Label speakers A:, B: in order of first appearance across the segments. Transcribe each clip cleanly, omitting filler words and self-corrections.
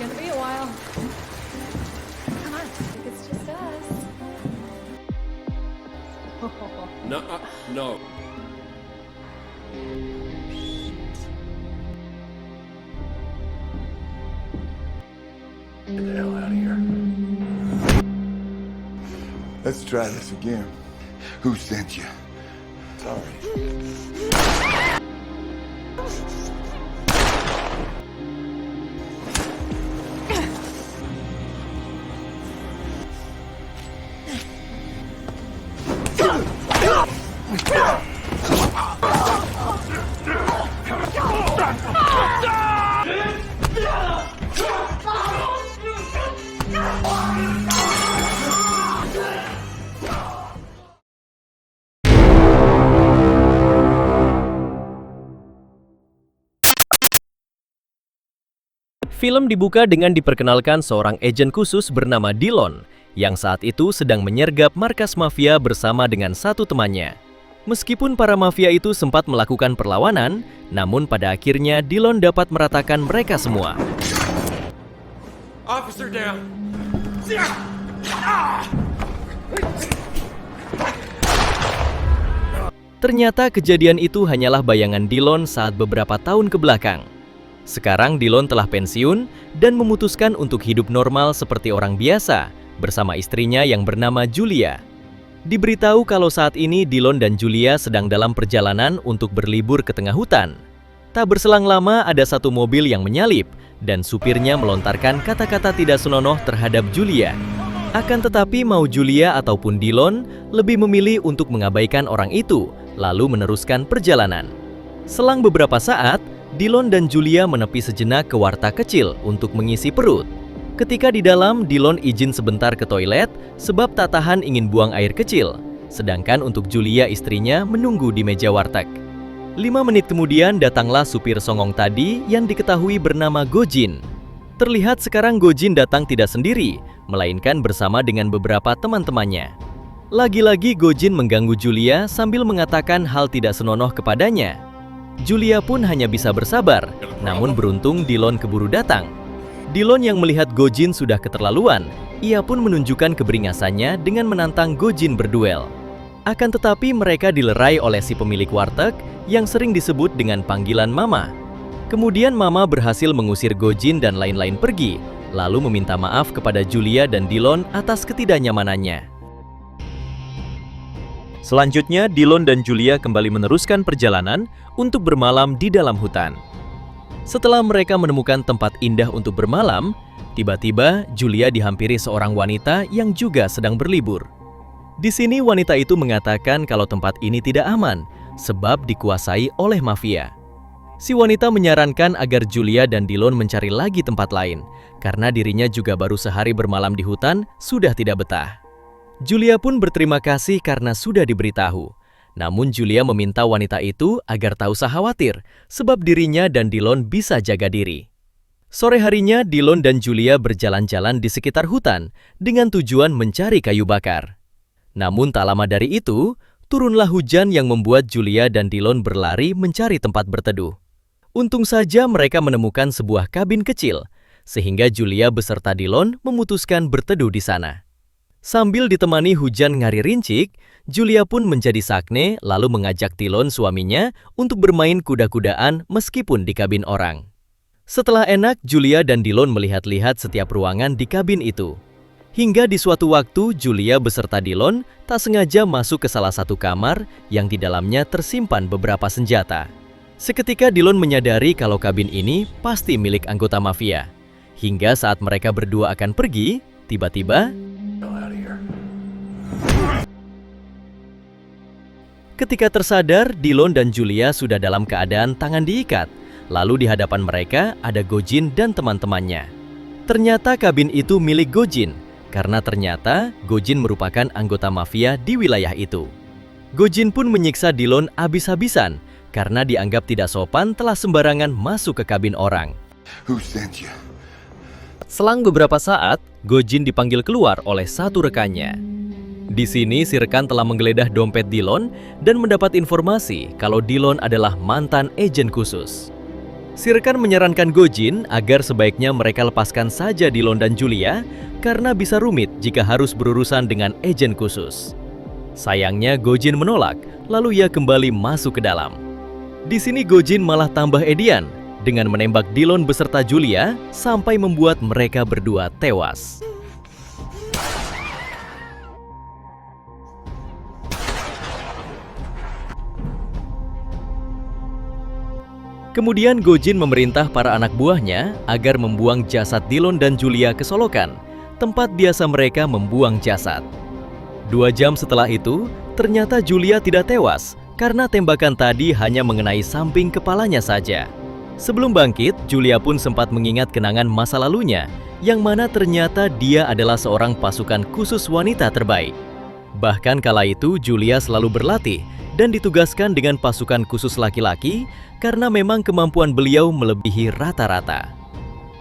A: gonna be a while. Come on, it's just us.
B: No, no.
C: Get the hell out of here.
D: Let's try this again. Who sent you?
C: Sorry.
E: Film dibuka dengan diperkenalkan seorang agen khusus bernama Dillon, yang saat itu sedang menyergap markas mafia bersama dengan satu temannya. Meskipun para mafia itu sempat melakukan perlawanan, namun pada akhirnya Dillon dapat meratakan mereka semua.
B: Officer down.
E: Ternyata kejadian itu hanyalah bayangan Dillon saat beberapa tahun ke belakang. Sekarang Dillon telah pensiun dan memutuskan untuk hidup normal seperti orang biasa bersama istrinya yang bernama Julia. Diberitahu kalau saat ini Dillon dan Julia sedang dalam perjalanan untuk berlibur ke tengah hutan. Tak berselang lama ada satu mobil yang menyalip dan supirnya melontarkan kata-kata tidak senonoh terhadap Julia. Akan tetapi mau Julia ataupun Dillon lebih memilih untuk mengabaikan orang itu lalu meneruskan perjalanan. Selang beberapa saat, Dillon dan Julia menepi sejenak ke warteg kecil untuk mengisi perut. Ketika di dalam, Dillon izin sebentar ke toilet sebab tak tahan ingin buang air kecil. Sedangkan untuk Julia istrinya menunggu di meja warteg. 5 menit kemudian datanglah supir songong tadi yang diketahui bernama Gojin. Terlihat sekarang Gojin datang tidak sendiri, melainkan bersama dengan beberapa teman-temannya. Lagi-lagi Gojin mengganggu Julia sambil mengatakan hal tidak senonoh kepadanya. Julia pun hanya bisa bersabar, namun beruntung Dillon keburu datang. Dillon yang melihat Gojin sudah keterlaluan, ia pun menunjukkan keberingasannya dengan menantang Gojin berduel. Akan tetapi mereka dilerai oleh si pemilik warteg yang sering disebut dengan panggilan Mama. Kemudian Mama berhasil mengusir Gojin dan lain-lain pergi, lalu meminta maaf kepada Julia dan Dillon atas ketidaknyamanannya. Selanjutnya, Dillon dan Julia kembali meneruskan perjalanan untuk bermalam di dalam hutan. Setelah mereka menemukan tempat indah untuk bermalam, tiba-tiba Julia dihampiri seorang wanita yang juga sedang berlibur. Di sini wanita itu mengatakan kalau tempat ini tidak aman, sebab dikuasai oleh mafia. Si wanita menyarankan agar Julia dan Dillon mencari lagi tempat lain, karena dirinya juga baru sehari bermalam di hutan, sudah tidak betah. Julia pun berterima kasih karena sudah diberitahu. Namun Julia meminta wanita itu agar tak usah khawatir, sebab dirinya dan Dillon bisa jaga diri. Sore harinya, Dillon dan Julia berjalan-jalan di sekitar hutan dengan tujuan mencari kayu bakar. Namun tak lama dari itu, turunlah hujan yang membuat Julia dan Dillon berlari mencari tempat berteduh. Untung saja mereka menemukan sebuah kabin kecil, sehingga Julia beserta Dillon memutuskan berteduh di sana. Sambil ditemani hujan ngari rincik, Julia pun menjadi sakne lalu mengajak Dillon suaminya untuk bermain kuda-kudaan meskipun di kabin orang. Setelah enak, Julia dan Dillon melihat-lihat setiap ruangan di kabin itu. Hingga di suatu waktu, Julia beserta Dillon tak sengaja masuk ke salah satu kamar yang di dalamnya tersimpan beberapa senjata. Seketika Dillon menyadari kalau kabin ini pasti milik anggota mafia. Hingga saat mereka berdua akan pergi, tiba-tiba ketika tersadar, Dillon dan Julia sudah dalam keadaan tangan diikat. Lalu di hadapan mereka ada Gojin dan teman-temannya. Ternyata kabin itu milik Gojin, karena ternyata Gojin merupakan anggota mafia di wilayah itu. Gojin pun menyiksa Dillon habis-habisan, karena dianggap tidak sopan telah sembarangan masuk ke kabin orang.
D: Who sent you?
E: Selang beberapa saat, Gojin dipanggil keluar oleh satu rekannya. Di sini, si rekan telah menggeledah dompet Dillon dan mendapat informasi kalau Dillon adalah mantan agen khusus. Si rekan menyarankan Gojin agar sebaiknya mereka lepaskan saja Dillon dan Julia karena bisa rumit jika harus berurusan dengan agen khusus. Sayangnya Gojin menolak, lalu ia kembali masuk ke dalam. Di sini Gojin malah tambah edian dengan menembak Dillon beserta Julia sampai membuat mereka berdua tewas. Kemudian Gojin memerintah para anak buahnya agar membuang jasad Dillon dan Julia ke solokan, tempat biasa mereka membuang jasad. 2 jam setelah itu, ternyata Julia tidak tewas karena tembakan tadi hanya mengenai samping kepalanya saja. Sebelum bangkit, Julia pun sempat mengingat kenangan masa lalunya, yang mana ternyata dia adalah seorang pasukan khusus wanita terbaik. Bahkan kala itu Julia selalu berlatih dan ditugaskan dengan pasukan khusus laki-laki karena memang kemampuan beliau melebihi rata-rata.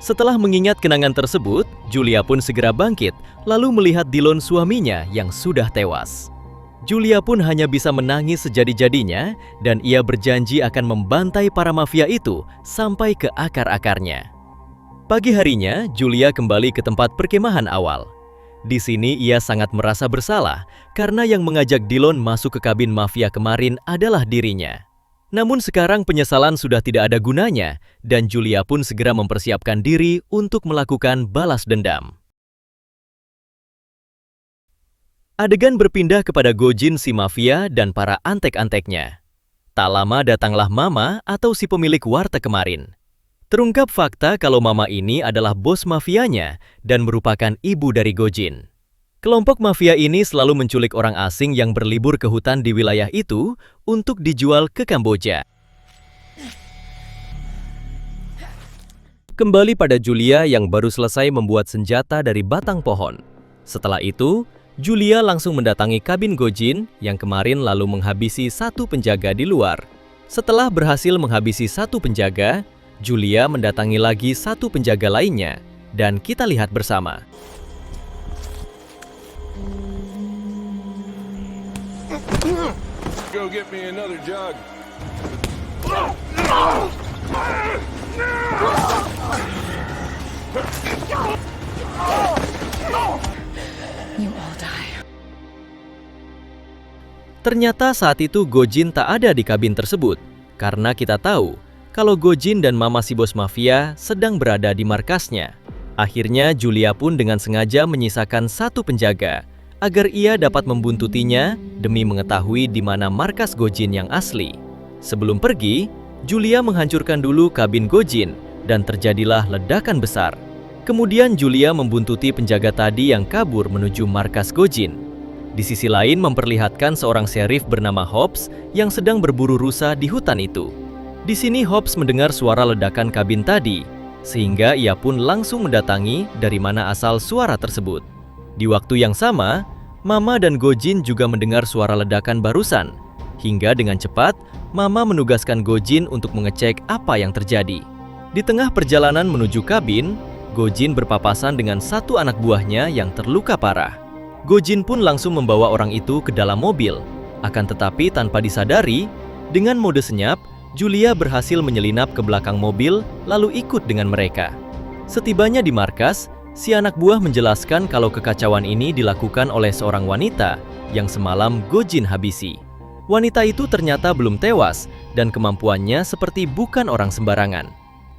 E: Setelah mengingat kenangan tersebut, Julia pun segera bangkit lalu melihat Dillon suaminya yang sudah tewas. Julia pun hanya bisa menangis sejadi-jadinya dan ia berjanji akan membantai para mafia itu sampai ke akar-akarnya. Pagi harinya, Julia kembali ke tempat perkemahan awal. Di sini ia sangat merasa bersalah karena yang mengajak Dillon masuk ke kabin mafia kemarin adalah dirinya. Namun sekarang penyesalan sudah tidak ada gunanya dan Julia pun segera mempersiapkan diri untuk melakukan balas dendam. Adegan berpindah kepada Gojin si mafia dan para antek-anteknya. Tak lama datanglah Mama atau si pemilik warteg kemarin. Terungkap fakta kalau Mama ini adalah bos mafianya dan merupakan ibu dari Gojin. Kelompok mafia ini selalu menculik orang asing yang berlibur ke hutan di wilayah itu untuk dijual ke Kamboja. Kembali pada Julia yang baru selesai membuat senjata dari batang pohon. Setelah itu, Julia langsung mendatangi kabin Gojin yang kemarin lalu menghabisi 1 penjaga di luar. Setelah berhasil menghabisi 1 penjaga, Julia mendatangi lagi 1 penjaga lainnya dan kita lihat bersama.
B: Go get me another jug.
A: You all die.
E: Ternyata saat itu Gojin tak ada di kabin tersebut, karena kita tahu kalau Gojin dan Mama si bos mafia sedang berada di markasnya. Akhirnya Julia pun dengan sengaja menyisakan 1 penjaga, agar ia dapat membuntutinya demi mengetahui di mana markas Gojin yang asli. Sebelum pergi, Julia menghancurkan dulu kabin Gojin dan terjadilah ledakan besar. Kemudian Julia membuntuti penjaga tadi yang kabur menuju markas Gojin. Di sisi lain memperlihatkan seorang sheriff bernama Hobbs yang sedang berburu rusa di hutan itu. Di sini Hobbs mendengar suara ledakan kabin tadi, sehingga ia pun langsung mendatangi dari mana asal suara tersebut. Di waktu yang sama, Mama dan Gojin juga mendengar suara ledakan barusan. Hingga dengan cepat, Mama menugaskan Gojin untuk mengecek apa yang terjadi. Di tengah perjalanan menuju kabin, Gojin berpapasan dengan 1 anak buahnya yang terluka parah. Gojin pun langsung membawa orang itu ke dalam mobil. Akan tetapi tanpa disadari, dengan mode senyap, Julia berhasil menyelinap ke belakang mobil lalu ikut dengan mereka. Setibanya di markas, si anak buah menjelaskan kalau kekacauan ini dilakukan oleh seorang wanita yang semalam Gojin habisi. Wanita itu ternyata belum tewas dan kemampuannya seperti bukan orang sembarangan.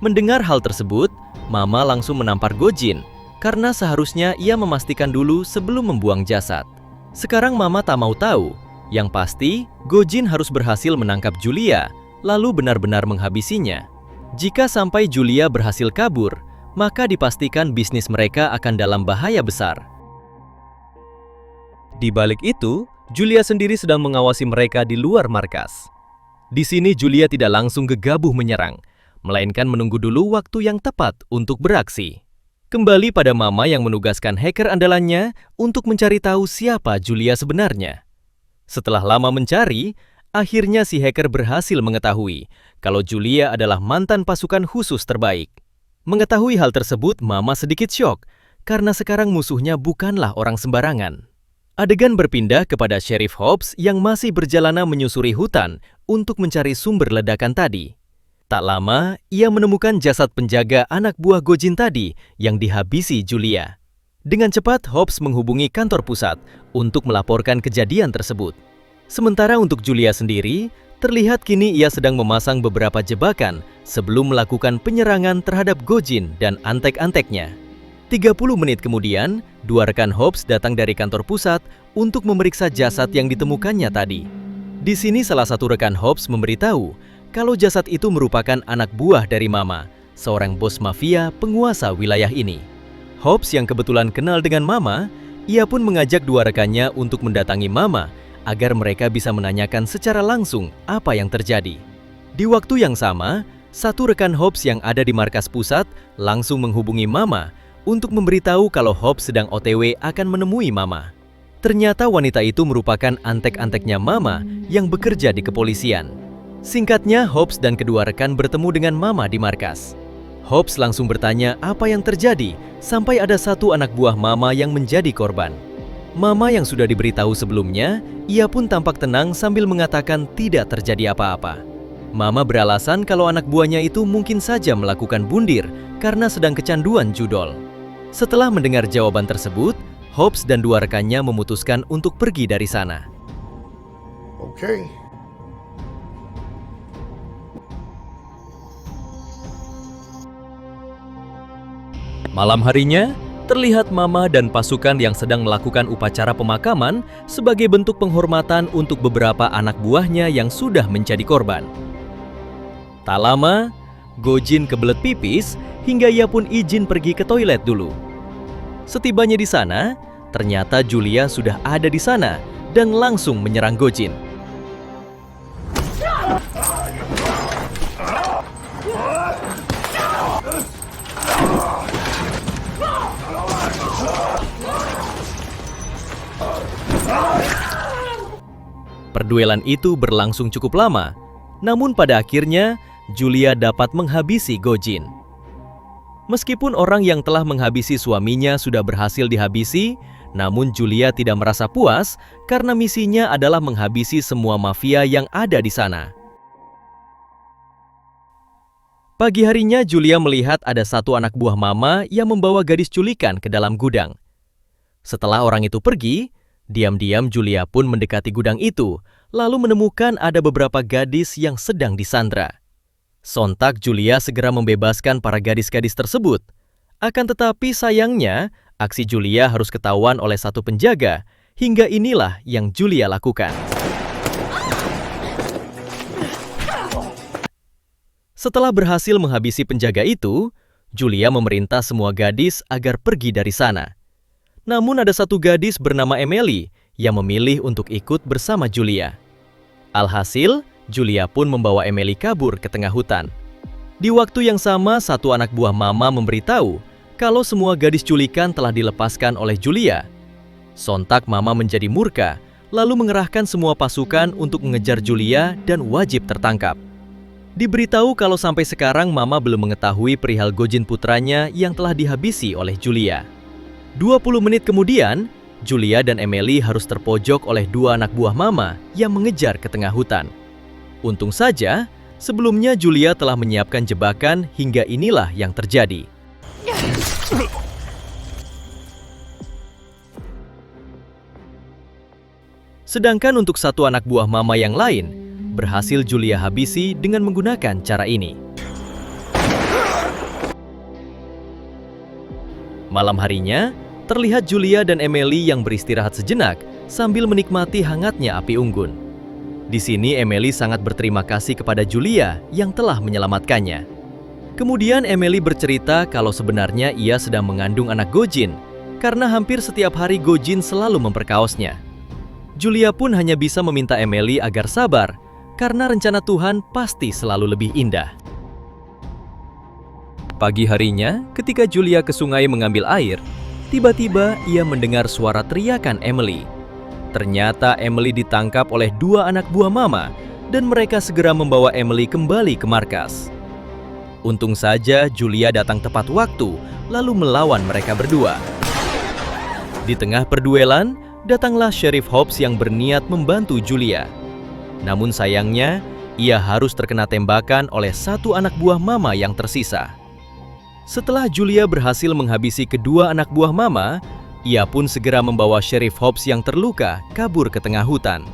E: Mendengar hal tersebut, Mama langsung menampar Gojin karena seharusnya ia memastikan dulu sebelum membuang jasad. Sekarang Mama tak mau tahu, yang pasti Gojin harus berhasil menangkap Julia lalu benar-benar menghabisinya. Jika sampai Julia berhasil kabur, maka dipastikan bisnis mereka akan dalam bahaya besar. Di balik itu, Julia sendiri sedang mengawasi mereka di luar markas. Di sini Julia tidak langsung gegabah menyerang, melainkan menunggu dulu waktu yang tepat untuk beraksi. Kembali pada Mama yang menugaskan hacker andalannya untuk mencari tahu siapa Julia sebenarnya. Setelah lama mencari, akhirnya si hacker berhasil mengetahui kalau Julia adalah mantan pasukan khusus terbaik. Mengetahui hal tersebut, Mama sedikit syok karena sekarang musuhnya bukanlah orang sembarangan. Adegan berpindah kepada Sheriff Hobbs yang masih berjalanan menyusuri hutan untuk mencari sumber ledakan tadi. Tak lama, ia menemukan jasad penjaga anak buah Gojin tadi yang dihabisi Julia. Dengan cepat, Hobbs menghubungi kantor pusat untuk melaporkan kejadian tersebut. Sementara untuk Julia sendiri, terlihat kini ia sedang memasang beberapa jebakan sebelum melakukan penyerangan terhadap Gojin dan antek-anteknya. 30 menit kemudian, dua rekan Hobbs datang dari kantor pusat untuk memeriksa jasad yang ditemukannya tadi. Di sini salah satu rekan Hobbs memberitahu kalau jasad itu merupakan anak buah dari Mama, seorang bos mafia penguasa wilayah ini. Hobbs yang kebetulan kenal dengan Mama, ia pun mengajak dua rekannya untuk mendatangi Mama agar mereka bisa menanyakan secara langsung apa yang terjadi. Di waktu yang sama, satu rekan Hobbs yang ada di markas pusat langsung menghubungi Mama untuk memberitahu kalau Hobbs sedang OTW akan menemui Mama. Ternyata wanita itu merupakan antek-anteknya Mama yang bekerja di kepolisian. Singkatnya, Hobbs dan kedua rekan bertemu dengan Mama di markas. Hobbs langsung bertanya apa yang terjadi sampai ada satu anak buah Mama yang menjadi korban. Mama yang sudah diberitahu sebelumnya, ia pun tampak tenang sambil mengatakan tidak terjadi apa-apa. Mama beralasan kalau anak buahnya itu mungkin saja melakukan bundir karena sedang kecanduan judol. Setelah mendengar jawaban tersebut, Hobbs dan dua rekannya memutuskan untuk pergi dari sana.
D: Okay.
E: Malam harinya, terlihat Mama dan pasukan yang sedang melakukan upacara pemakaman sebagai bentuk penghormatan untuk beberapa anak buahnya yang sudah menjadi korban. Tak lama, Gojin kebelet pipis hingga ia pun izin pergi ke toilet dulu. Setibanya di sana, ternyata Julia sudah ada di sana dan langsung menyerang Gojin. Perduelan itu berlangsung cukup lama, namun pada akhirnya Julia dapat menghabisi Gojin. Meskipun orang yang telah menghabisi suaminya sudah berhasil dihabisi, namun Julia tidak merasa puas karena misinya adalah menghabisi semua mafia yang ada di sana. Pagi harinya Julia melihat ada satu anak buah Mama yang membawa gadis culikan ke dalam gudang. Setelah orang itu pergi, diam-diam Julia pun mendekati gudang itu, lalu menemukan ada beberapa gadis yang sedang disandra. Sontak Julia segera membebaskan para gadis-gadis tersebut. Akan tetapi sayangnya, aksi Julia harus ketahuan oleh satu penjaga, hingga inilah yang Julia lakukan. Setelah berhasil menghabisi penjaga itu, Julia memerintah semua gadis agar pergi dari sana. Namun ada satu gadis bernama Emily yang memilih untuk ikut bersama Julia. Alhasil, Julia pun membawa Emily kabur ke tengah hutan. Di waktu yang sama, satu anak buah Mama memberitahu kalau semua gadis culikan telah dilepaskan oleh Julia. Sontak Mama menjadi murka, lalu mengerahkan semua pasukan untuk mengejar Julia dan wajib tertangkap. Diberitahu kalau sampai sekarang Mama belum mengetahui perihal Gojin putranya yang telah dihabisi oleh Julia. 20 menit kemudian, Julia dan Emily harus terpojok oleh dua anak buah Mama yang mengejar ke tengah hutan. Untung saja, sebelumnya Julia telah menyiapkan jebakan hingga inilah yang terjadi. Sedangkan untuk satu anak buah Mama yang lain, berhasil Julia habisi dengan menggunakan cara ini. Malam harinya, terlihat Julia dan Emily yang beristirahat sejenak sambil menikmati hangatnya api unggun. Di sini Emily sangat berterima kasih kepada Julia yang telah menyelamatkannya. Kemudian Emily bercerita kalau sebenarnya ia sedang mengandung anak Gojin, karena hampir setiap hari Gojin selalu memperkaosnya. Julia pun hanya bisa meminta Emily agar sabar, karena rencana Tuhan pasti selalu lebih indah. Pagi harinya, ketika Julia ke sungai mengambil air, tiba-tiba ia mendengar suara teriakan Emily. Ternyata Emily ditangkap oleh dua anak buah Mama, dan mereka segera membawa Emily kembali ke markas. Untung saja Julia datang tepat waktu, lalu melawan mereka berdua. Di tengah perduelan, datanglah Sheriff Hobbs yang berniat membantu Julia. Namun sayangnya, ia harus terkena tembakan oleh satu anak buah Mama yang tersisa. Setelah Julia berhasil menghabisi kedua anak buah Mama, ia pun segera membawa Sheriff Hobbs yang terluka kabur ke tengah hutan.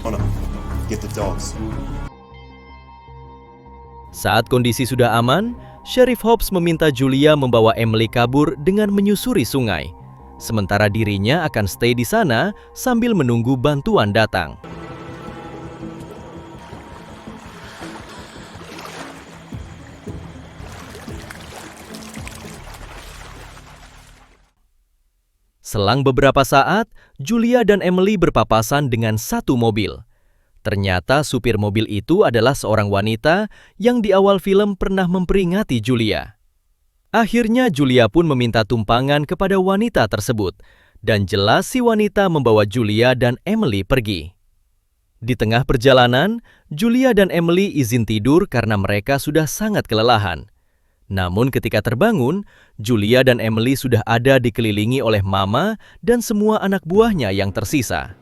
C: Connor, get the dogs.
E: Saat kondisi sudah aman, Sheriff Hobbs meminta Julia membawa Emily kabur dengan menyusuri sungai. Sementara dirinya akan stay di sana sambil menunggu bantuan datang. Selang beberapa saat, Julia dan Emily berpapasan dengan satu mobil. Ternyata supir mobil itu adalah seorang wanita yang di awal film pernah memperingati Julia. Akhirnya Julia pun meminta tumpangan kepada wanita tersebut, dan jelas si wanita membawa Julia dan Emily pergi. Di tengah perjalanan, Julia dan Emily izin tidur karena mereka sudah sangat kelelahan. Namun ketika terbangun, Julia dan Emily sudah ada dikelilingi oleh Mama dan semua anak buahnya yang tersisa.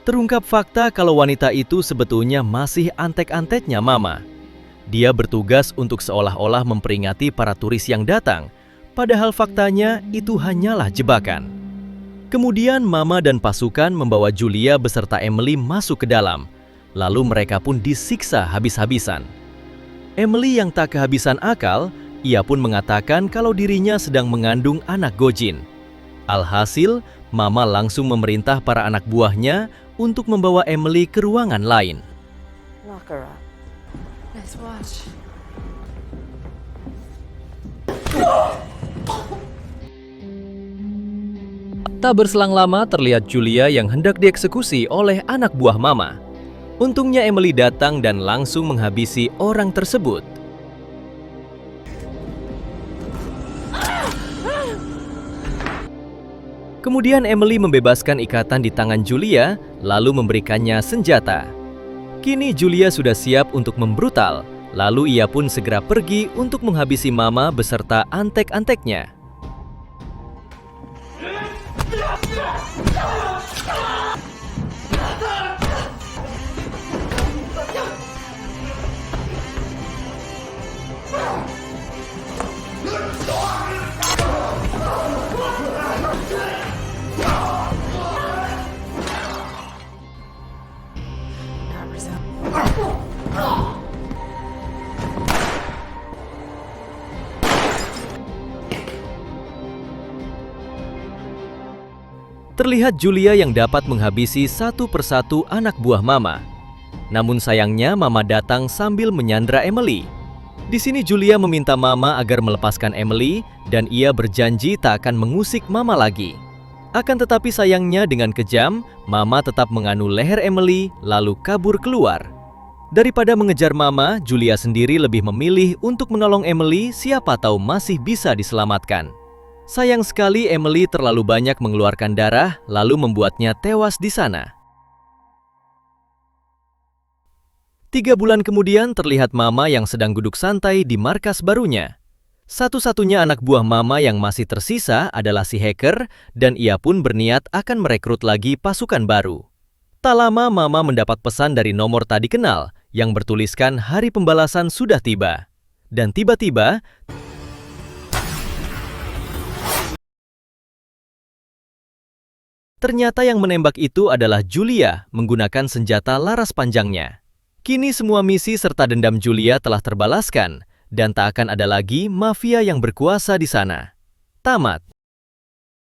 E: Terungkap fakta kalau wanita itu sebetulnya masih antek-anteknya Mama. Dia bertugas untuk seolah-olah memperingati para turis yang datang, padahal faktanya itu hanyalah jebakan. Kemudian Mama dan pasukan membawa Julia beserta Emily masuk ke dalam, lalu mereka pun disiksa habis-habisan. Emily yang tak kehabisan akal, ia pun mengatakan kalau dirinya sedang mengandung anak Gojin. Alhasil, Mama langsung memerintah para anak buahnya untuk membawa Emily ke ruangan lain.
A: Lock her up. Nice watch.
E: Tak berselang lama terlihat Julia yang hendak dieksekusi oleh anak buah Mama. Untungnya Emily datang dan langsung menghabisi orang tersebut. Kemudian Emily membebaskan ikatan di tangan Julia, lalu memberikannya senjata. Kini Julia sudah siap untuk membrutal, lalu ia pun segera pergi untuk menghabisi Mama beserta antek-anteknya. Terlihat Julia yang dapat menghabisi satu persatu anak buah Mama. Namun sayangnya Mama datang sambil menyandra Emily. Di sini Julia meminta Mama agar melepaskan Emily dan ia berjanji tak akan mengusik Mama lagi. Akan tetapi sayangnya dengan kejam, Mama tetap menganu leher Emily lalu kabur keluar. Daripada mengejar Mama, Julia sendiri lebih memilih untuk menolong Emily, siapa tahu masih bisa diselamatkan. Sayang sekali Emily terlalu banyak mengeluarkan darah, lalu membuatnya tewas di sana. 3 bulan kemudian terlihat Mama yang sedang duduk santai di markas barunya. Satu-satunya anak buah Mama yang masih tersisa adalah si hacker, dan ia pun berniat akan merekrut lagi pasukan baru. Tak lama Mama mendapat pesan dari nomor tak dikenal yang bertuliskan hari pembalasan sudah tiba. Dan tiba-tiba, ternyata yang menembak itu adalah Julia menggunakan senjata laras panjangnya. Kini semua misi serta dendam Julia telah terbalaskan dan tak akan ada lagi mafia yang berkuasa di sana. Tamat.